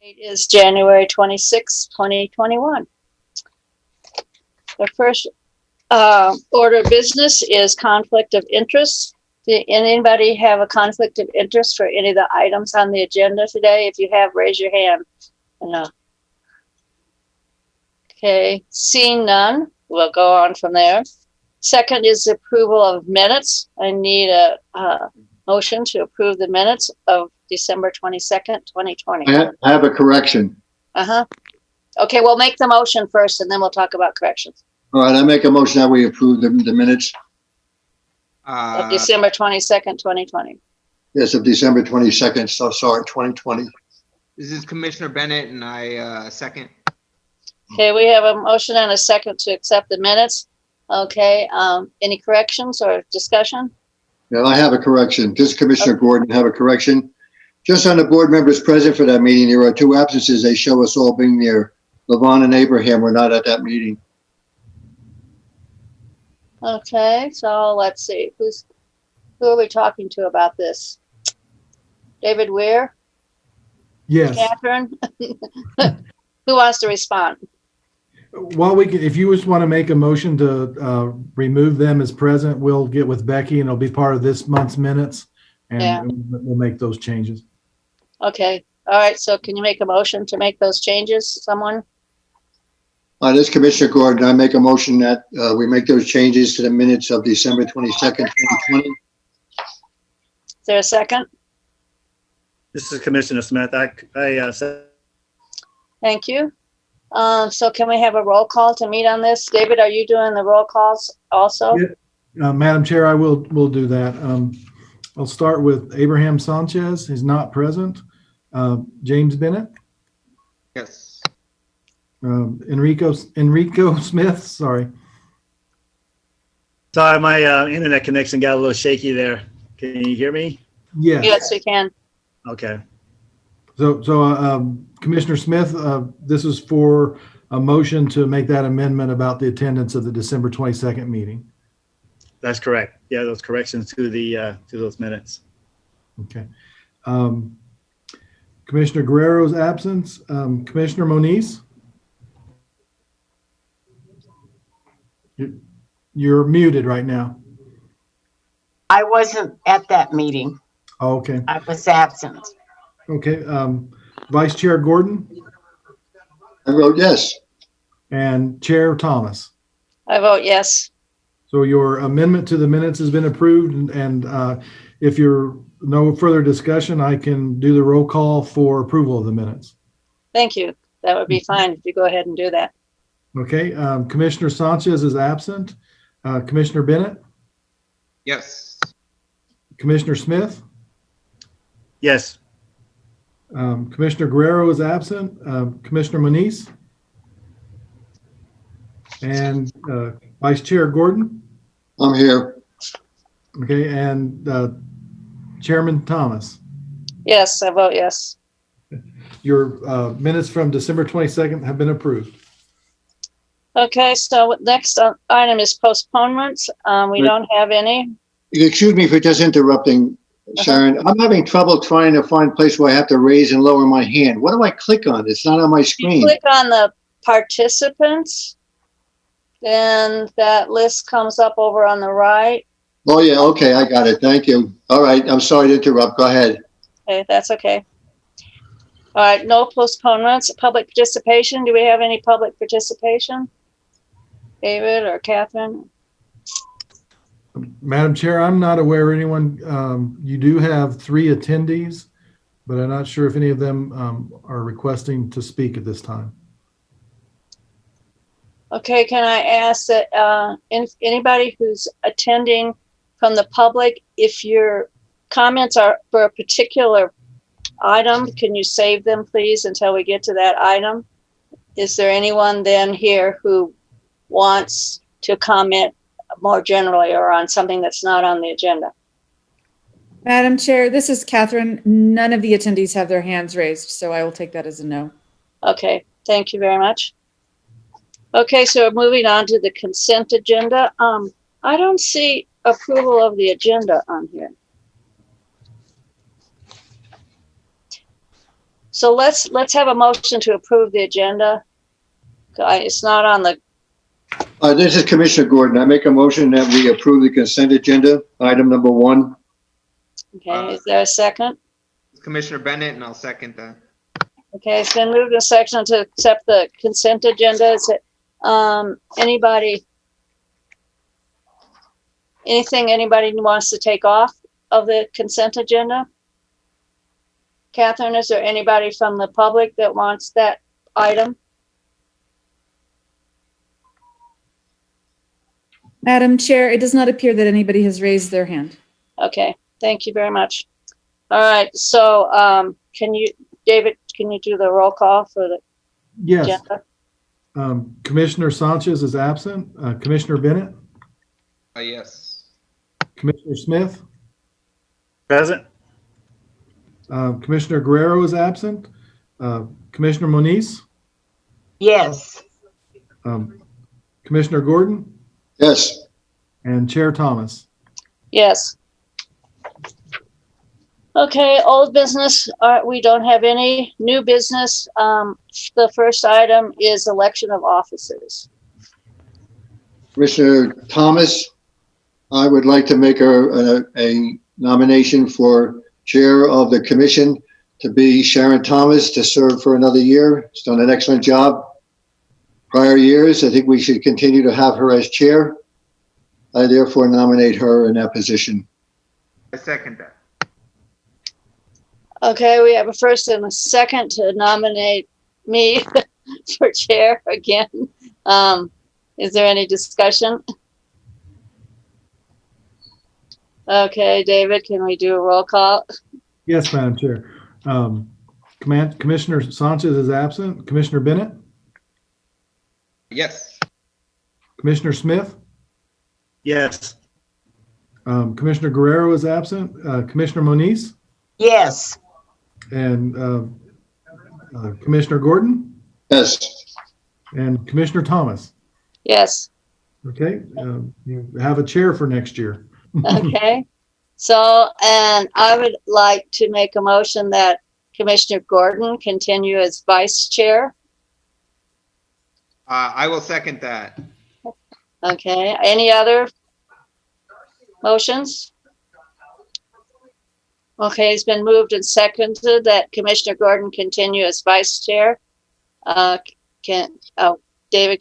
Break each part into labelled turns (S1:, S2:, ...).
S1: Date is January 26, 2021. The first order of business is conflict of interest. Did anybody have a conflict of interest for any of the items on the agenda today? If you have, raise your hand. No. Okay, seeing none, we'll go on from there. Second is the approval of minutes. I need a motion to approve the minutes of December 22nd, 2020.
S2: I have a correction.
S1: Okay, we'll make the motion first and then we'll talk about corrections.
S2: All right, I make a motion that we approve the minutes.
S1: Of December 22nd, 2020.
S2: Yes, of December 22nd, so sorry, 2020.
S3: This is Commissioner Bennett, and I second.
S1: Okay, we have a motion and a second to accept the minutes. Okay, any corrections or discussion?
S2: Yeah, I have a correction. This is Commissioner Gordon, have a correction. Just on the board members present for that meeting, there are two absences. They show us all being there. Levon and Abraham were not at that meeting.
S1: Okay, so let's see, who are we talking to about this? David Weir?
S4: Yes.
S1: Catherine? Who wants to respond?
S4: Well, we could, if you just want to make a motion to remove them as present, we'll get with Becky and it'll be part of this month's minutes and
S1: Yeah.
S4: we'll make those changes.
S1: Okay, all right, so can you make a motion to make those changes, someone?
S2: This is Commissioner Gordon. I make a motion that we make those changes to the minutes of December 22nd, 2020.
S1: Is there a second?
S5: This is Commissioner Smith. I said,
S1: Thank you. So can we have a roll call to meet on this? David, are you doing the roll calls also?
S4: Yeah. Madam Chair, I will do that. I'll start with Abraham Sanchez. He's not present. James Bennett,
S3: Yes.
S4: Enrico Smith, sorry.
S5: sorry, my internet connection got a little shaky there. Can you hear me?
S4: Yes.
S1: Yes, we can.
S5: Okay.
S4: So Commissioner Smith, this is for a motion to make that amendment about the attendance of the December 22nd meeting.
S5: That's correct. Yeah, those corrections to those minutes.
S4: Okay. Commissioner Guerrero's absence. Commissioner Moniz? You're muted right now.
S6: I wasn't at that meeting.
S4: Oh, okay.
S6: I was absent.
S4: Okay. Vice Chair Gordon
S2: I wrote yes.
S4: and Chair Thomas.
S1: I vote yes.
S4: So your amendment to the minutes has been approved, and if you're no further discussion, I can do the roll call for approval of the minutes.
S1: Thank you. That would be fine if you go ahead and do that.
S4: Okay, Commissioner Sanchez is absent. Commissioner Bennett,
S3: Yes.
S4: Commissioner Smith,
S5: Yes.
S4: Commissioner Guerrero is absent. Commissioner Moniz, and Vice Chair Gordon.
S2: I'm here.
S4: Okay, and Chairman Thomas.
S1: Yes, I vote yes.
S4: Your minutes from December 22nd have been approved.
S1: Okay, so next item is postponements. We don't have any.
S2: Excuse me for just interrupting, Sharon. I'm having trouble trying to find a place where I have to raise and lower my hand. What do I click on? It's not on my
S1: You
S2: screen.
S1: click on the participants, then that list comes up over on the right.
S2: Oh, yeah, okay, I got it. Thank you. All right, I'm sorry to interrupt. Go ahead.
S1: Okay, that's okay. All right, no postponements. Public participation. Do we have any public participation? David or Catherine?
S4: Madam Chair, I'm not aware of anyone. You do have 3 attendees, but I'm not sure if any of them are requesting to speak at this time.
S1: Okay, can I ask that anybody who's attending from the public, if your comments are for a particular item, can you save them, please, until we get to that item? Is there anyone then here who wants to comment more generally or on something that's not on the agenda?
S7: Madam Chair, this is Catherine. None of the attendees have their hands raised, so I will take that as a no.
S1: Okay, thank you very much. Okay, so moving on to the consent agenda. I don't see approval of the agenda on here. So let's have a motion to approve the agenda. It's not on the,
S2: This is Commissioner Gordon. I make a motion that we approve the consent agenda, item number 1.
S1: okay, is there a second?
S3: Commissioner Bennett, and I'll second that.
S1: Okay, it's been moved and seconded to accept the consent agenda. Is it, anything anybody wants to take off of the consent agenda? Catherine, is there anybody from the public that wants that item?
S7: Madam Chair, it does not appear that anybody has raised their hand.
S1: Okay, thank you very much. All right, so, David, can you do the roll call for the
S4: Yes.
S1: agenda?
S4: Commissioner Sanchez is absent. Commissioner Bennett,
S3: Yes.
S4: Commissioner Smith,
S5: Present?
S4: Commissioner Guerrero is absent. Commissioner Moniz,
S6: Yes.
S4: Commissioner Gordon,
S2: Yes.
S4: and Chair Thomas.
S1: Yes. Okay, old business, we don't have any new business. The first item is election of officers.
S2: Commissioner Thomas, I would like to make a nomination for Chair of the Commission to be Sharon Thomas to serve for another year. She's done an excellent job prior years. I think we should continue to have her as Chair. I therefore nominate her in that position.
S3: I second that.
S1: Okay, we have a first and a second to nominate me for chair again. Is there any discussion? Okay, David, can we do a roll call?
S4: Yes, Madam Chair. Commissioner Sanchez is absent. Commissioner Bennett,
S3: Yes.
S4: Commissioner Smith,
S5: Yes.
S4: Commissioner Guerrero is absent. Commissioner Moniz,
S6: Yes.
S4: and Commissioner Gordon,
S2: Yes.
S4: and Commissioner Thomas.
S1: Yes,
S4: Okay, you have a chair for next year.
S1: okay. So, and I would like to make a motion that Commissioner Gordon continue as vice chair.
S3: I will second that.
S1: Okay, any other motions? Okay, it's been moved and seconded that Commissioner Gordon continue as vice chair. David,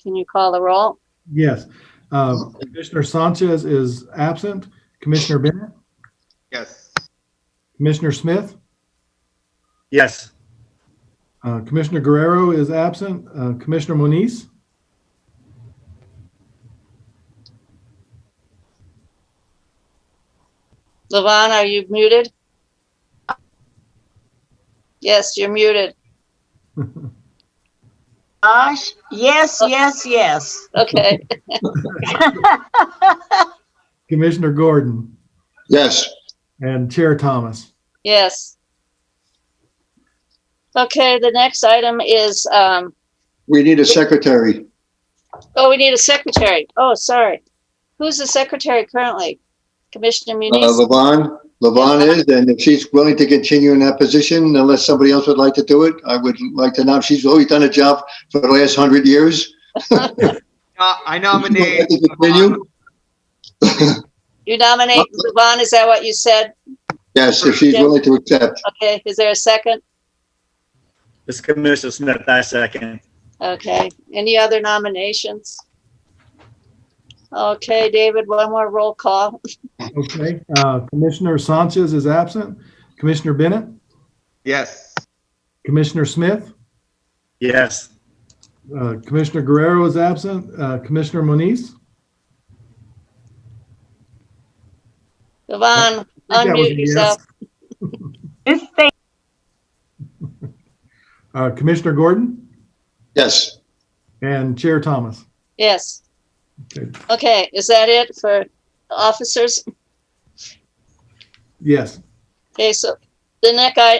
S1: can you call the roll?
S4: Yes. Commissioner Sanchez is absent. Commissioner Bennett,
S3: Yes.
S4: Commissioner Smith,
S5: Yes.
S4: Commissioner Guerrero is absent. Commissioner Moniz,
S1: Levon, are you muted? Yes, you're muted.
S6: Gosh, yes, yes, yes.
S1: Okay,
S4: Commissioner Gordon,
S2: Yes.
S4: and Chair Thomas.
S1: yes. Okay, the next item is,
S2: We need a secretary.
S1: we need a secretary. Oh, sorry. Who's the secretary currently? Commissioner Muniz?
S2: Levon is, and if she's willing to continue in that position, unless somebody else would like to do it, I would like to know. She's always done a job for the last 100 years.
S3: I nominate.
S2: Would you like to continue?
S1: You nominate Levon, is that what you said?
S2: Yes, if she's willing to accept.
S1: Okay, is there a second?
S5: This is Commissioner Smith, I second.
S1: Okay, any other nominations? Okay, David, one more roll call.
S4: Okay, Commissioner Sanchez is absent. Commissioner Bennett,
S3: Yes.
S4: Commissioner Smith,
S5: Yes.
S4: Commissioner Guerrero is absent. Commissioner Moniz.
S1: Levon,
S4: I think that was a
S1: unmute yourself.
S6: This thing,
S4: Commissioner Gordon,
S2: Yes.
S4: and Chair Thomas.
S1: Yes.
S4: Okay.
S1: Okay, is that it for officers?
S4: Yes.
S1: Okay, so the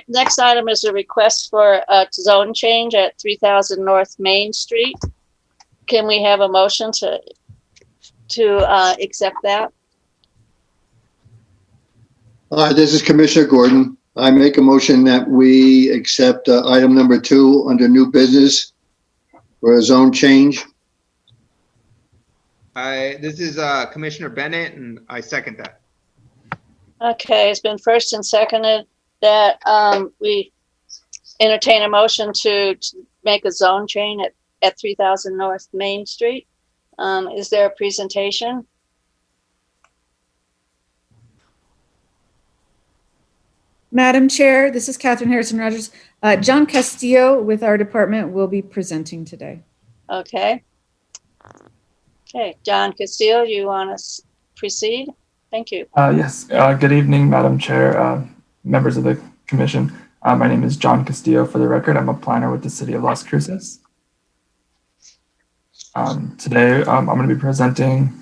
S1: next item is a request for a zone change at 3000 North Main Street. Can we have a motion to accept that?
S2: This is Commissioner Gordon. I make a motion that we accept item number 2 under new business for a zone change.
S3: This is Commissioner Bennett, and I second that.
S1: Okay, it's been first and seconded that we entertain a motion to make a zone change at 3000 North Main Street. Is there a presentation?
S7: Madam Chair, this is Catherine Harrison Rogers. John Castillo with our department will be presenting today.
S1: Okay. Okay, John Castillo, you want to proceed? Thank you.
S8: Yes. Good evening, Madam Chair, members of the commission. My name is John Castillo. For the record, I'm a planner with the City of Las Cruces. Today, I'm going to be presenting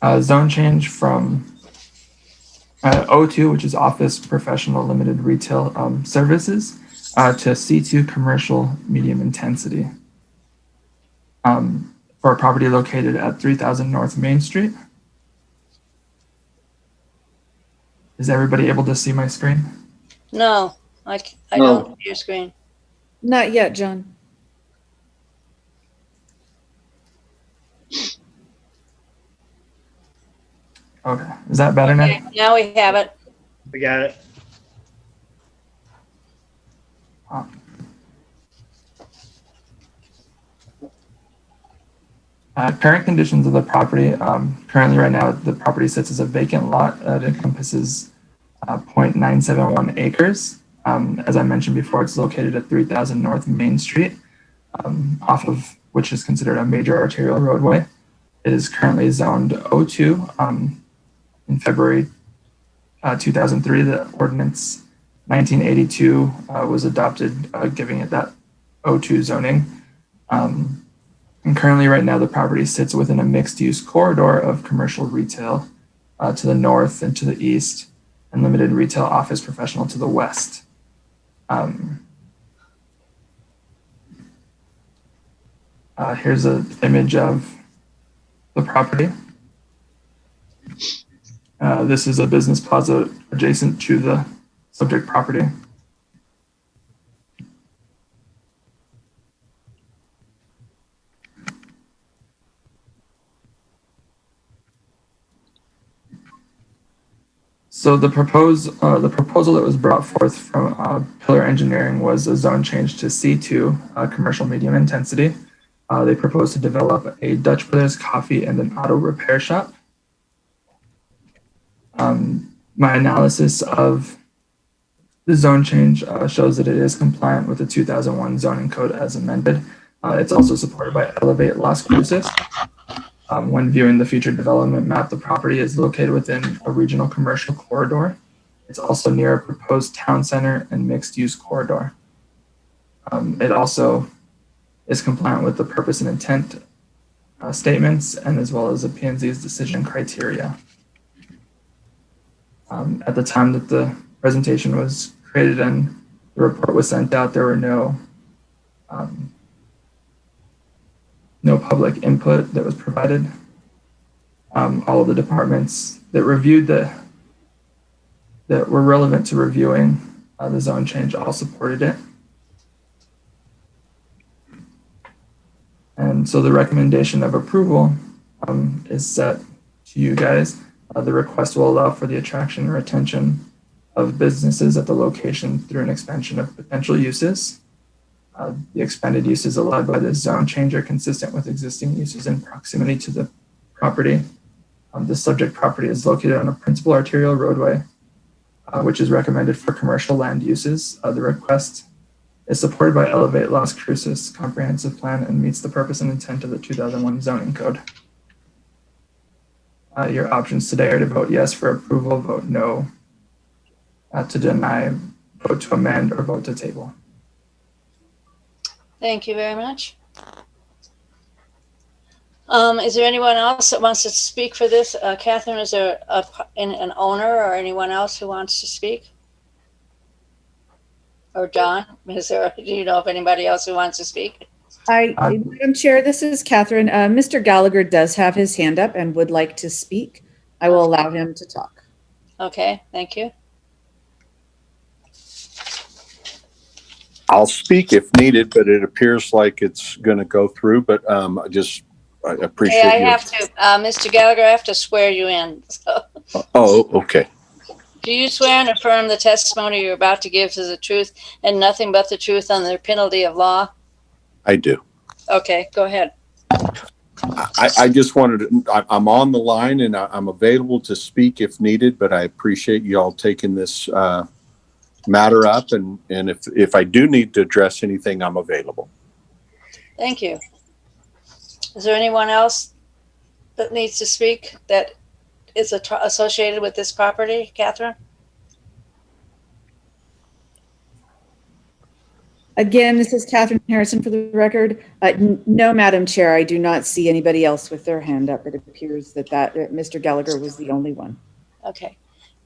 S8: a zone change from O2, which is Office Professional Limited Retail Services, to C2 Commercial Medium Intensity for a property located at 3000 North Main Street. Is everybody able to see my screen?
S1: No, I
S2: No.
S1: don't see your screen.
S7: Not yet, John.
S8: Okay. Is that better now?
S1: Okay, now we have it.
S5: We got it.
S8: Current conditions of the property. Currently, right now, the property sits as a vacant lot that encompasses 0.971 acres. As I mentioned before, it's located at 3000 North Main Street, off of which is considered a major arterial roadway. It is currently zoned O2. In February 2003, the ordinance 1982 was adopted, giving it that O2 zoning. And currently, right now, the property sits within a mixed-use corridor of commercial retail to the north and to the east, and limited retail office professional to the west. Here's an image of the property. This is a business plaza adjacent to the subject property. So the proposal that was brought forth from Pillar Engineering was a zone change to C2, commercial medium intensity. They proposed to develop a Dutch Brothers coffee and an auto repair shop. My analysis of the zone change shows that it is compliant with the 2001 zoning code as amended. It's also supported by Elevate Las Cruces. When viewing the future development map, the property is located within a regional commercial corridor. It's also near a proposed town center and mixed-use corridor. It also is compliant with the purpose and intent statements, and as well as the P&Z's decision criteria. At the time that the presentation was created and the report was sent out, there were no public input that was provided. All of the departments that reviewed that were relevant to reviewing the zone change all supported it. And so the recommendation of approval is set to you guys. The request will allow for the attraction and retention of businesses at the location through an expansion of potential uses. The expanded uses allowed by this zone change are consistent with existing uses in proximity to the property. The subject property is located on a principal arterial roadway, which is recommended for commercial land uses. The request is supported by Elevate Las Cruces comprehensive plan and meets the purpose and intent of the 2001 zoning code. Your options today are to vote yes for approval, vote no to deny, vote to amend, or vote to table.
S1: Thank you very much. Is there anyone else that wants to speak for this? Catherine, is there an owner or anyone else who wants to speak? Or John, do you know of anybody else who wants to speak?
S7: Madam Chair, this is Catherine. Mr. Gallagher does have his hand up and would like to speak. I will allow him to talk.
S1: Okay, thank you.
S9: I'll speak if needed, but it appears like it's going to go through, but I
S1: Hey,
S9: appreciate
S1: I
S9: you.
S1: have to, Mr. Gallagher, I have to swear you in. So,
S9: Oh, okay.
S1: do you swear and affirm the testimony you're about to give is the truth and nothing but the truth on the penalty of law?
S9: I do.
S1: Okay, go ahead.
S9: I just wanted to, I'm on the line and I'm available to speak if needed, but I appreciate you all taking this matter up. And if I do need to address anything, I'm available.
S1: Thank you. Is there anyone else that needs to speak that is associated with this property, Catherine?
S7: Again, this is Catherine Harrison for the record. No, Madam Chair, I do not see anybody else with their hand up. It appears that Mr. Gallagher was the only one.
S1: Okay.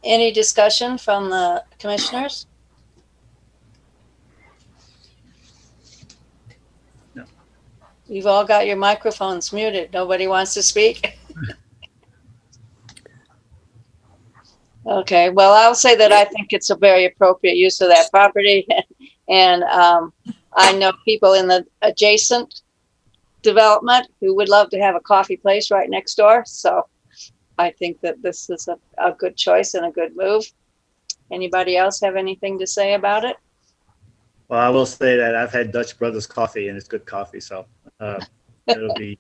S1: Any discussion from the commissioners?
S5: No.
S1: You've all got your microphones muted. Nobody wants to speak? Okay, well, I'll say that I think it's a very appropriate use of that property. And I know people in the adjacent development who would love to have a coffee place right next door. So I think that this is a good choice and a good move. Anybody else have anything to say about it?
S5: Well, I will say that I've had Dutch Brothers coffee and it's good coffee. So it'll be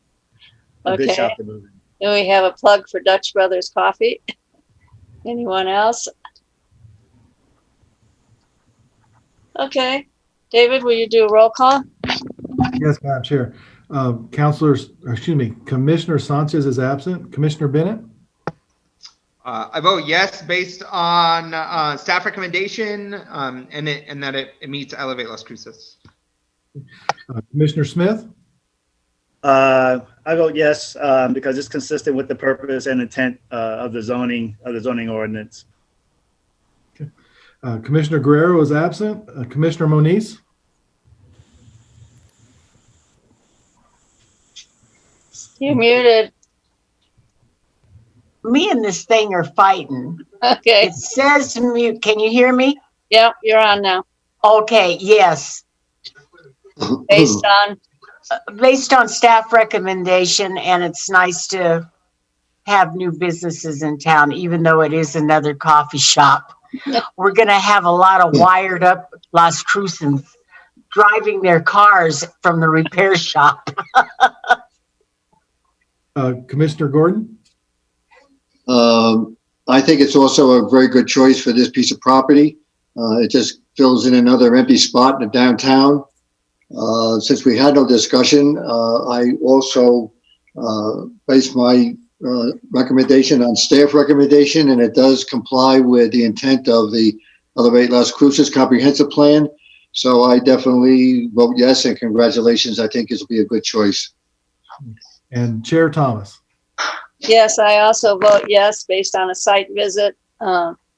S5: a good
S1: Okay.
S5: shop to move in.
S1: Do we have a plug for Dutch Brothers Coffee? Anyone else? Okay. David, will you do a roll call?
S4: Yes, Madam Chair. Commissioner Sanchez is absent. Commissioner Bennett?
S3: I vote yes based on staff recommendation and that it meets Elevate Las Cruces.
S4: Commissioner Smith?
S5: I vote yes because it's consistent with the purpose and intent of the zoning ordinance.
S4: Commissioner Guerrero is absent. Commissioner Moniz?
S1: You're muted.
S6: Me and this thing are fighting.
S1: Okay.
S6: It says mute. Can you hear me?
S1: Yep, you're on now.
S6: Okay, yes.
S1: Based on,
S6: Based on staff recommendation, and it's nice to have new businesses in town, even though it is another coffee shop. We're gonna have a lot of wired up Las Cruces driving their cars from the repair shop.
S4: Commissioner Gordon?
S2: I think it's also a very good choice for this piece of property. It just fills in another empty spot in the downtown. Since we had no discussion, I also based my recommendation on staff recommendation, and it does comply with the intent of the Elevate Las Cruces comprehensive plan. So I definitely vote yes, and congratulations. I think this will be a good choice.
S4: And Chair Thomas?
S1: yes, I also vote yes, based on a site visit,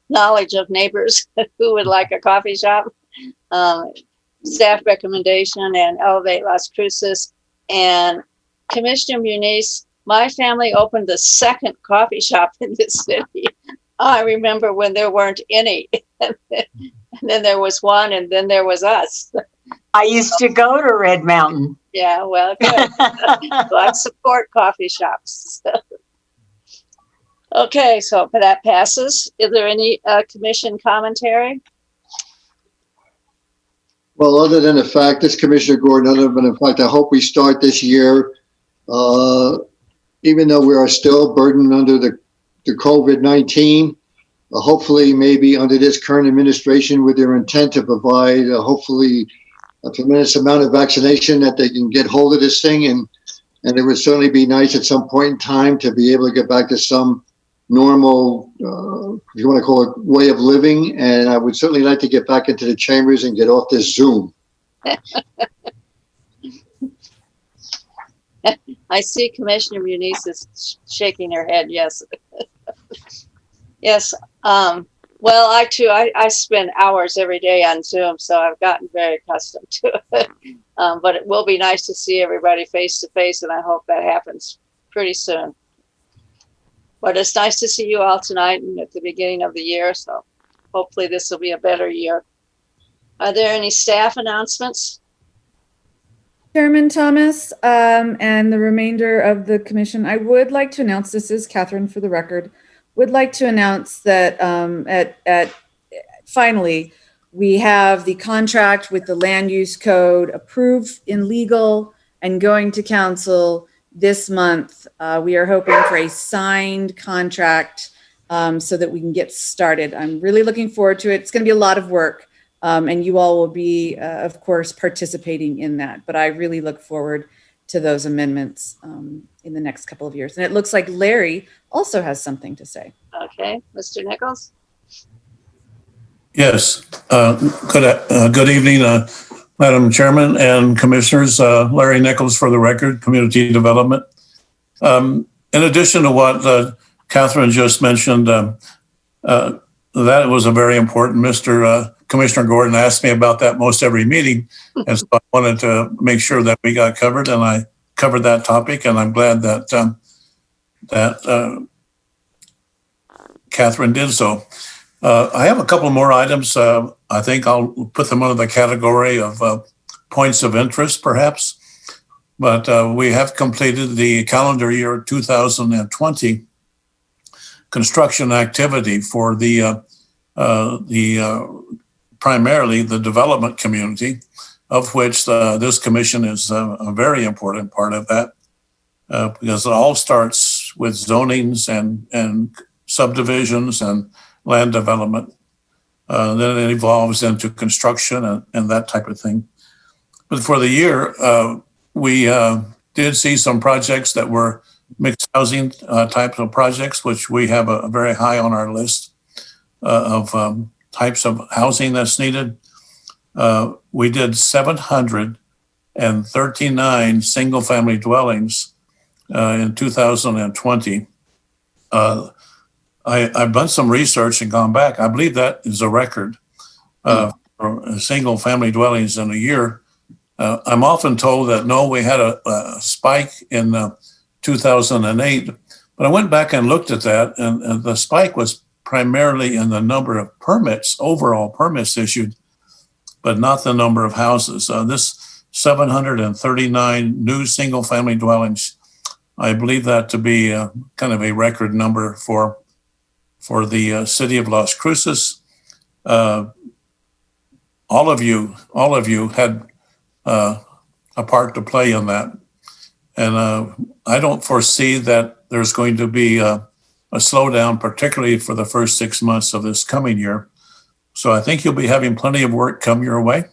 S1: knowledge of neighbors who would like a coffee shop, staff recommendation, and Elevate Las Cruces. And Commissioner Muniz, my family opened the second coffee shop in this city. I remember when there weren't any. And then there was one, and then there was us.
S6: I used to go to Red Mountain.
S1: Yeah, well, good. So I support coffee shops. Okay, so that passes. Is there any commission commentary?
S2: Well, other than the fact, this Commissioner Gordon, other than the fact, I hope we start this year, even though we are still burdened under the COVID-19, hopefully maybe under this current administration with their intent to provide hopefully a tremendous amount of vaccination that they can get hold of this thing. And it would certainly be nice at some point in time to be able to get back to some normal, if you want to call it, way of living. And I would certainly like to get back into the chambers and get off this Zoom.
S1: I see Commissioner Muniz is shaking her head, yes. Yes, well, I spend hours every day on Zoom, so I've gotten very accustomed to it. But it will be nice to see everybody face to face, and I hope that happens pretty soon. But it's nice to see you all tonight and at the beginning of the year, so hopefully this will be a better year. Are there any staff announcements?
S7: Chairman Thomas, and the remainder of the commission, I would like to announce, this is Catherine for the record, would like to announce that finally, we have the contract with the land use code approved in legal and going to council this month. We are hoping for a signed contract so that we can get started. I'm really looking forward to it. It's going to be a lot of work. And you all will be, of course, participating in that. But I really look forward to those amendments in the next couple of years. And it looks like Larry also has something to say.
S1: Okay, Mr. Nichols?
S10: Yes. Good evening, Madam Chairman and Commissioners. Larry Nichols for the record, Community Development. In addition to what Catherine just mentioned, that was a very important. Commissioner Gordon asked me about that most every meeting. And so I wanted to make sure that we got covered, and I covered that topic. And I'm glad that Catherine did so. I have a couple more items. I think I'll put them under the category of points of interest, perhaps. But we have completed the calendar year 2020 construction activity for the primarily the development community, of which this commission is a very important part of that, because it all starts with zonings and subdivisions and land development. Then it evolves into construction and that type of thing. But for the year, we did see some projects that were mixed housing types of projects, which we have a very high on our list of types of housing that's needed. We did 739 single-family dwellings in 2020. I've done some research and gone back. I believe that is a record for single-family dwellings in a year. I'm often told that, no, we had a spike in 2008, but I went back and looked at that, and the spike was primarily in the number of permits, overall permits issued, but not the number of houses. This 739 new single-family dwellings, I believe that to be kind of a record number for the city of Las Cruces. All of you had a part to play in that. And I don't foresee that there's going to be a slowdown, particularly for the first 6 months of this coming year. So I think you'll be having plenty of work come your way.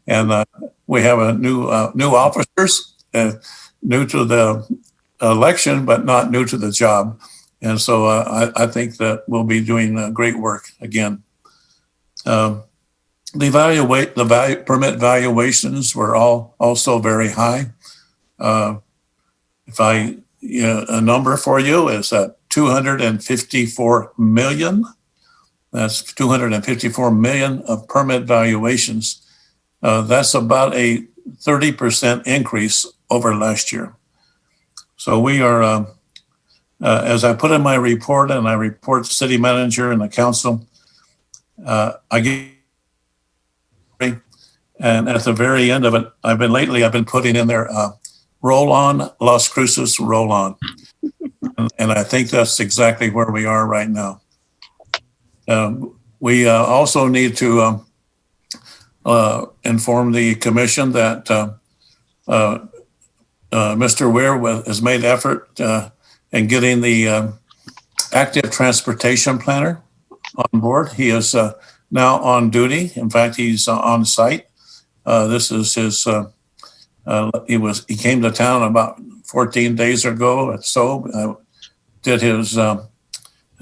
S10: And we have a new officers, new to the election, but not new to the job. And so I think that we'll be doing great work again. The permit valuations were also very high. A number for you is $254 million. That's $254 million of permit valuations. That's about a 30% increase over last year. So we are, as I put in my report, and I report the city manager and the council, and at the very end of it, I've been putting in there, roll on, Las Cruces, roll on. And I think that's exactly where we are right now. We also need to inform the commission that Mr. Weir has made effort in getting the active transportation planner on board. He is now on duty. In fact, he's on site. This is his. He came to town about 14 days ago. So did his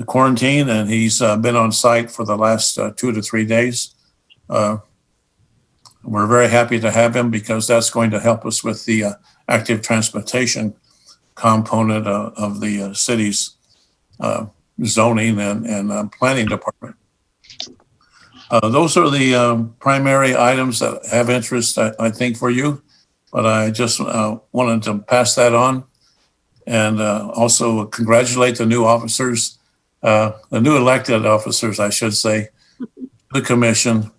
S10: quarantine, and he's been on site for the last 2 to 3 days. We're very happy to have him because that's going to help us with the active transportation component of the city's zoning and planning department. Those are the primary items that have interest, I think, for you. But I just wanted to pass that on, and also congratulate the new officers, the new elected officers, I should say, the commission,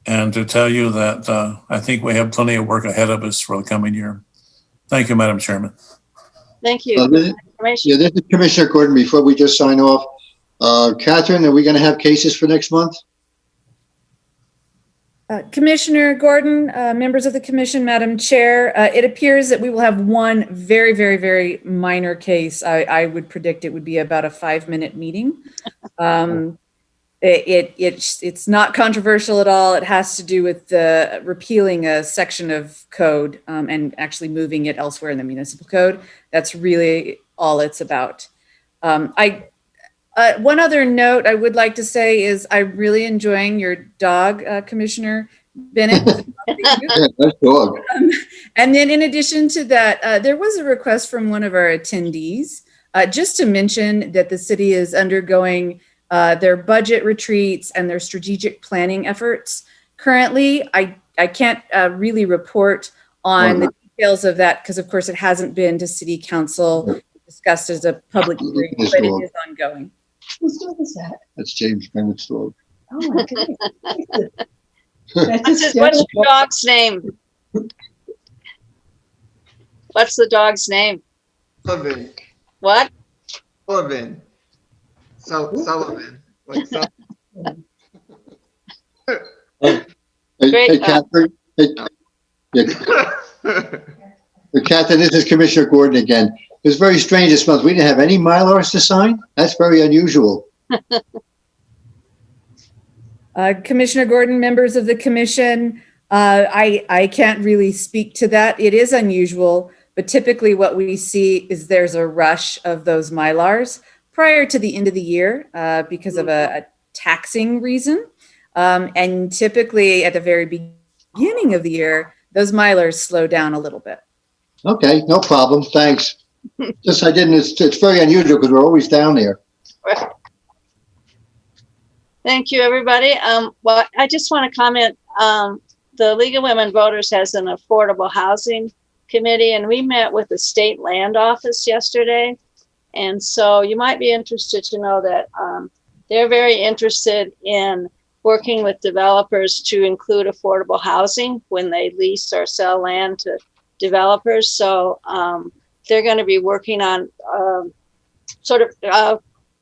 S10: and to tell you that I think we have plenty of work ahead of us for the coming year. Thank you, Madam Chairman.
S1: Thank you. Information.
S2: Yeah, this is Commissioner Gordon. Before we just sign off, Catherine, are we going to have cases for next month?
S7: Commissioner Gordon, members of the commission, Madam Chair, it appears that we will have one very, very, very minor case. I would predict it would be about a 5-minute meeting. It's not controversial at all. It has to do with repealing a section of code and actually moving it elsewhere in the municipal code. That's really all it's about. One other note I would like to say is I'm really enjoying your dog, Commissioner Bennett.
S2: Yeah, nice dog.
S7: And then in addition to that, there was a request from one of our attendees just to mention that the city is undergoing their budget retreats and their strategic planning efforts. Currently, I can't really report on the details of that because, of course, it hasn't been to City Council discussed as a public hearing, but it is ongoing.
S11: Whose dog is that?
S2: That's James Bennett's dog.
S11: Oh my goodness.
S1: What's the dog's name? What's the dog's name?
S3: Sullivan.
S1: What?
S3: Sullivan. Sullivan. Like Sullivan.
S2: Hey,
S1: Great.
S2: Catherine. Hey, Catherine, this is Commissioner Gordon again. It was very strange this month. We didn't have any Mylars to sign. That's very unusual.
S7: Commissioner Gordon, members of the commission, I can't really speak to that. It is unusual, but typically what we see is there's a rush of those Mylars prior to the end of the year because of a taxing reason. And typically at the very beginning of the year, those Mylars slow down a little bit.
S2: Okay, no problem. Thanks. Just it's very unusual because we're always down there.
S1: Thank you, everybody. Well, I just want to comment. The League of Women Voters has an affordable housing committee, and we met with the state land office yesterday. And so you might be interested to know that they're very interested in working with developers to include affordable housing when they lease or sell land to developers. So they're going to be working on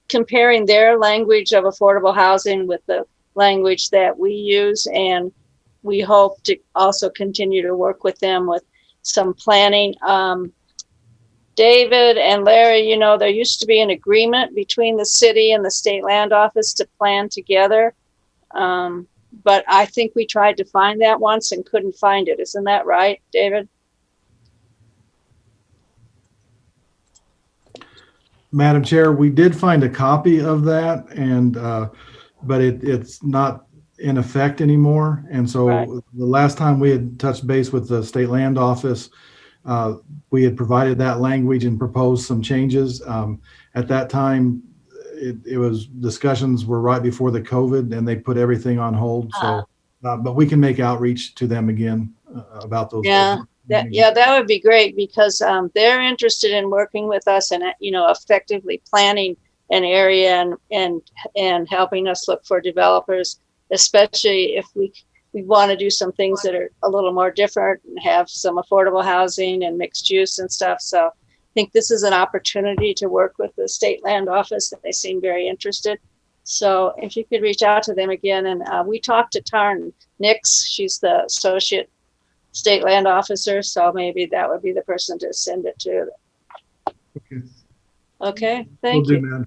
S1: comparing their language of affordable housing with the language that we use. And we hope to also continue to work with them with some planning. David and Larry, you know, there used to be an agreement between the city and the state land office to plan together. But I think we tried to find that once and couldn't find it. Isn't that right, David?
S4: Madam Chair, we did find a copy of that, and but it's not in effect anymore. And so the last time we had touched base with the state land office, we had provided that language and proposed some changes. At that time, it was discussions were right before the COVID, and they put everything on hold. So, but we can make outreach to them again about those.
S1: Yeah. That would be great because they're interested in working with us and, you know, effectively planning an area and helping us look for developers, especially if we want to do some things that are a little more different and have some affordable housing and mixed use and stuff. So I think this is an opportunity to work with the state land office. They seem very interested. So if you could reach out to them again. And we talked to Taryn Nix. She's the associate state land officer, so maybe that would be the person to send it to. Okay, thank you.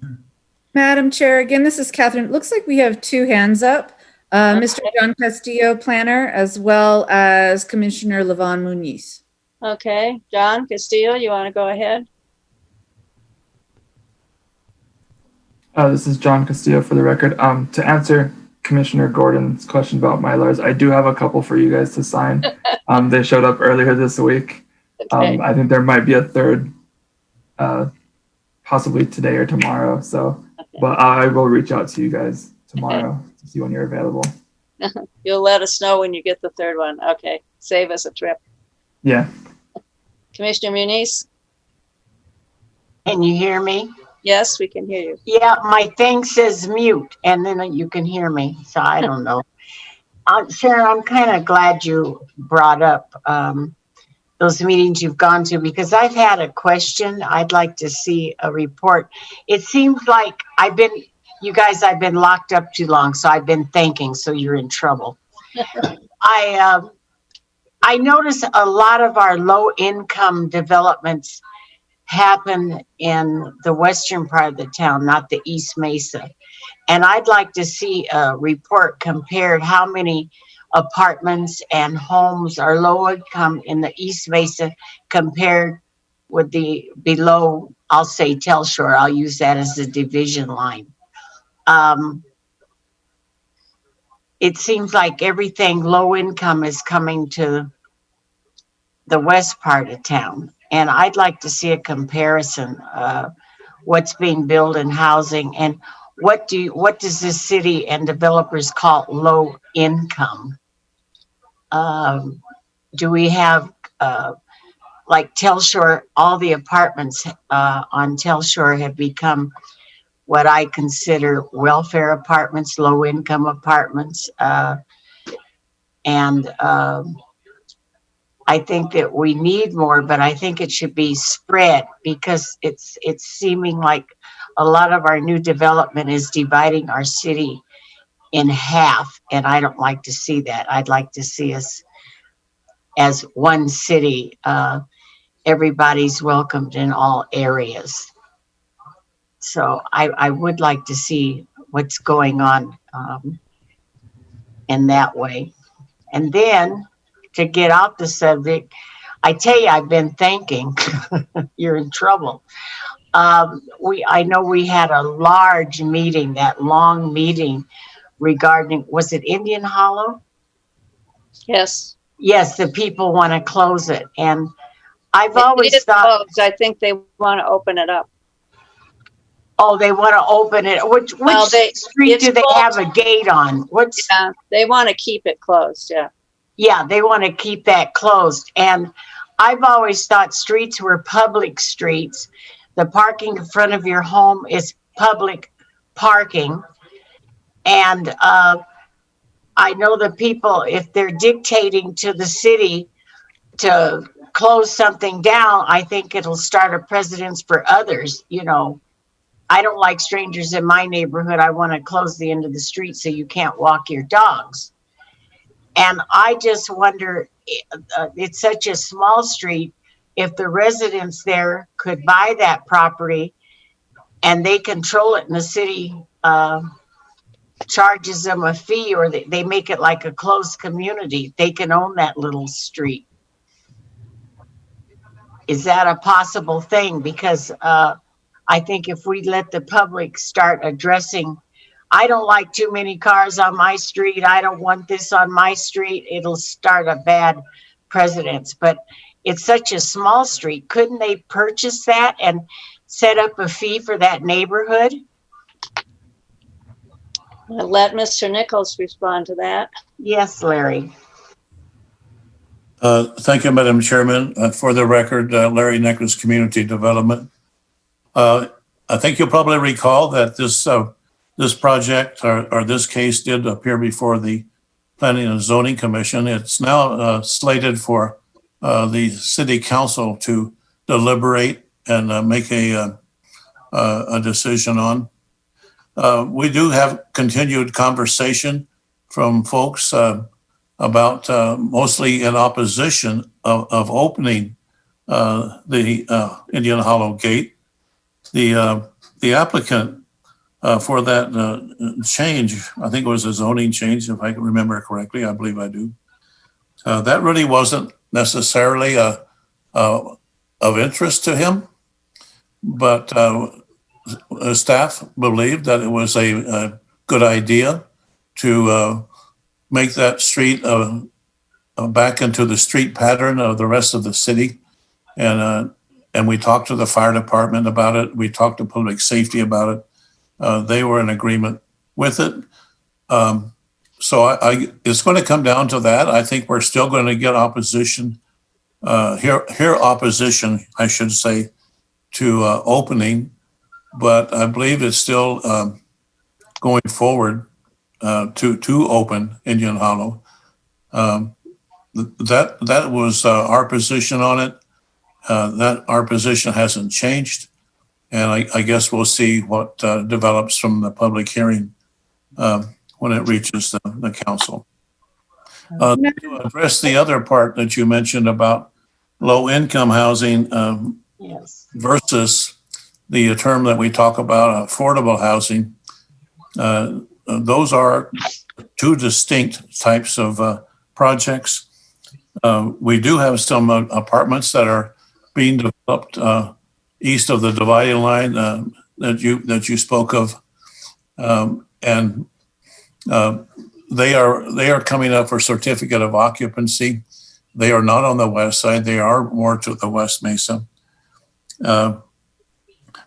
S7: Madam Chair, again, this is Catherine. It looks like we have two hands up. Mr. John Castillo, planner, as well as Commissioner Levon Muniz.
S1: Okay, John Castillo, you want to go ahead?
S8: This is John Castillo for the record. To answer Commissioner Gordon's question about Mylars, I do have a couple for you guys to sign. They showed up earlier this week.
S1: Okay.
S8: I think there might be a third, possibly today or tomorrow. So, but I will reach out to you guys tomorrow to see when you're available.
S1: You'll let us know when you get the third one. Okay, save us a trip.
S8: Yeah.
S1: Commissioner Muniz?
S6: Can you hear me?
S1: Yes, we can hear you.
S6: Yeah, my thing says mute, and then you can hear me, so I don't know. Sharon, I'm kind of glad you brought up those meetings you've gone to, because I've had a question. I'd like to see a report. It seems like I've been locked up too long, so I've been thinking, so you're in trouble. I notice a lot of our low-income developments happen in the western part of the town, not the East Mesa. And I'd like to see a report compared how many apartments and homes are low income in the East Mesa compared with the below, I'll say Telshore. I'll use that as the division line. It seems like everything low income is coming to the west part of town. And I'd like to see a comparison, what's being built in housing and what does the city and developers call low income? Do we have, like Telshore, all the apartments on Telshore have become what I consider welfare apartments, low income apartments. I think that we need more, but I think it should be spread, because it's seeming like a lot of our new development is dividing our city in half, and I don't like to see that. I'd like to see us as one city. Everybody's welcomed in all areas. So I would like to see what's going on in that way. And then, to get off the subject, I tell you, I've been thinking, you're in trouble. I know we had a large meeting, that long meeting regarding, was it Indian Hollow?
S1: Yes.
S6: Yes, the people want to close it. And I've
S1: It
S6: always
S1: is
S6: thought,
S1: closed. I think they want to open it up.
S6: oh, they want to open it. Which street
S1: it's
S6: do they have
S1: closed.
S6: a gate on?
S1: Yeah, they want to keep it closed, yeah.
S6: Yeah, they want to keep that closed. And I've always thought streets were public streets. The parking in front of your home is public parking. And I know the people, if they're dictating to the city to close something down, I think it'll start a precedence for others. You know, I don't like strangers in my neighborhood. I want to close the end of the street so you can't walk your dogs. And I just wonder, it's such a small street, if the residents there could buy that property and they control it and the city charges them a fee, or they make it like a closed community, they can own that little street. Is that a possible thing? Because I think if we let the public start addressing, I don't like too many cars on my street, I don't want this on my street, it'll start a bad precedence. But it's such a small street. Couldn't they purchase that and set up a fee for that neighborhood?
S1: I'll let Mr. Nichols respond to that.
S6: Yes, Larry.
S10: Thank you, Madam Chairman. For the record, Larry Nichols, Community Development. I think you'll probably recall that this project or this case did appear before the Planning and Zoning Commission. It's now slated for the City Council to deliberate and make a decision on. We do have continued conversation from folks about mostly in opposition of opening the Indian Hollow Gate. The applicant for that change, I think it was a zoning change, if I can remember correctly, I believe I do. That really wasn't necessarily of interest to him, but staff believed that it was a good idea to make that street back into the street pattern of the rest of the city. And we talked to the fire department about it. We talked to public safety about it. They were in agreement with it. So it's going to come down to that. I think we're still going to get opposition, hear opposition, I should say, to opening, but I believe it's still going forward to open Indian Hollow. That was our position on it. That our position hasn't changed. And I guess we'll see what develops from the public hearing when it reaches the council. To address the other part that you mentioned about low-income housing
S6: Yes.
S10: versus the term that we talk about, affordable housing, those are two distinct types of projects. We do have some apartments that are being developed east of the dividing line that you spoke of, and they are coming up for certificate of occupancy. They are not on the west side; they are more to the West Mesa.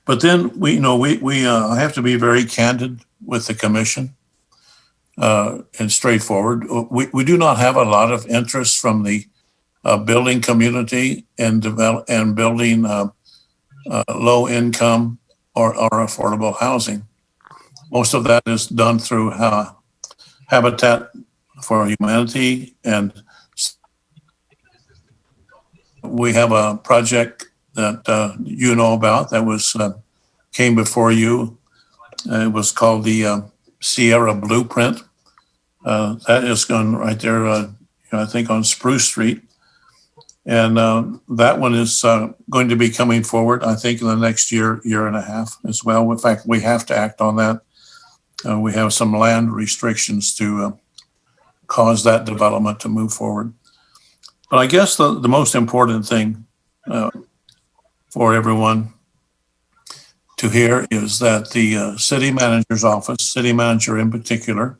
S10: But then we have to be very candid with the commission and straightforward. We do not have a lot of interest from the building community and building low income or affordable housing. Most of that is done through Habitat for Humanity, and we have a project that you know about that was came before you. It was called the Sierra Blueprint. That is going right there, I think on Spruce Street. And that one is going to be coming forward, I think, in the next year and a half as well. In fact, we have to act on that. We have some land restrictions to cause that development to move forward. But I guess the most important thing for everyone to hear is that the city manager's office, city manager in particular,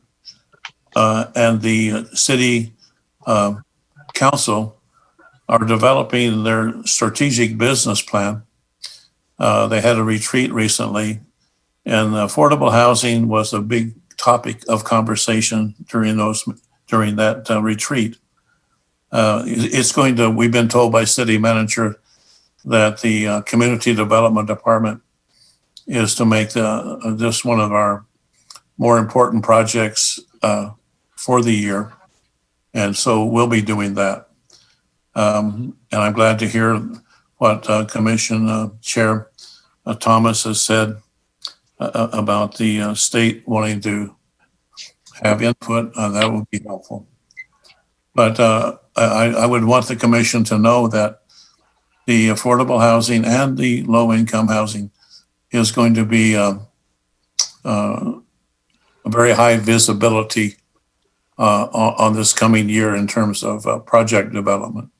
S10: and the city council are developing their strategic business plan. They had a retreat recently, and affordable housing was a big topic of conversation during that retreat. We've been told by city manager that the community development department is to make this one of our more important projects for the year. And so we'll be doing that. And I'm glad to hear what Commission Chair Thomas has said about the state wanting to have input. That would be helpful. But I would want the commission to know that the affordable housing and the low-income housing is going to be a very high visibility on this coming year in terms of project development.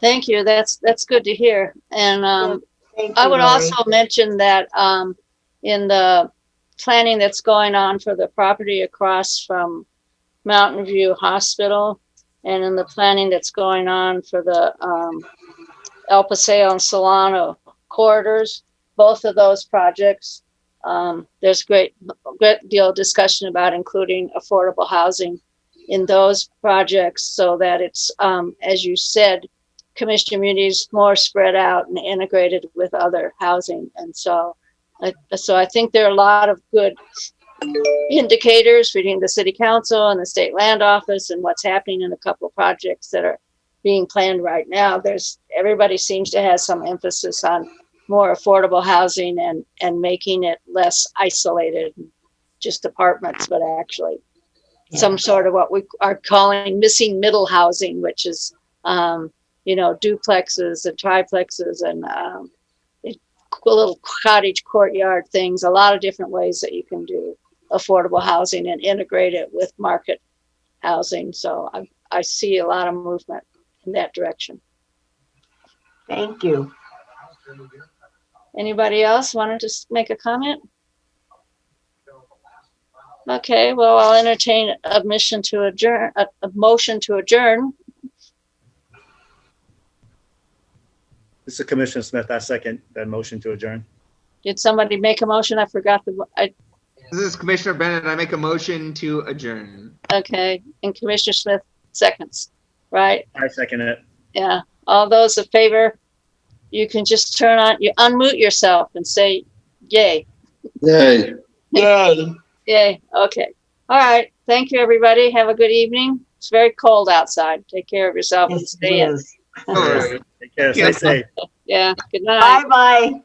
S1: Thank you. That's good to hear. And
S6: Thank
S1: I
S6: you,
S1: would
S6: Lori.
S1: also mention that in the planning that's going on for the property across from Mountain View Hospital, and in the planning that's going on for the El Paseo and Solano corridors, both of those projects, there's great deal of discussion about including affordable housing in those projects so that it's, as you said, Commissioner Muniz, more spread out and integrated with other housing. And so I think there are a lot of good indicators between the city council and the state land office and what's happening in a couple of projects that are being planned right now. Everybody seems to have some emphasis on more affordable housing and making it less isolated, just apartments, but actually some sort of what we are calling missing middle housing, which is, duplexes and triplexes and little cottage courtyard things, a lot of different ways that you can do affordable housing and integrate it with market housing. So I see a lot of movement in that direction.
S6: Thank you.
S1: Anybody else want to just make a comment? Okay, well, I'll entertain a motion to adjourn.
S5: This is Commissioner Smith. I second that motion to adjourn.
S1: Did somebody make a motion? I forgot
S3: This is Commissioner Bennett. I make a motion to adjourn.
S1: okay, and Commissioner Smith seconds, right?
S5: I second it.
S1: Yeah, all those in favor, you can just unmute yourself and say yay.
S2: Yay.
S6: Yay.
S1: Yay, okay. All right. Thank you, everybody. Have a good evening. It's very cold outside. Take care of yourself and
S6: Yes, it
S1: stay in.
S6: is.
S3: All right.
S5: Take care. Stay safe.
S1: Yeah. Good night.
S6: Bye-bye.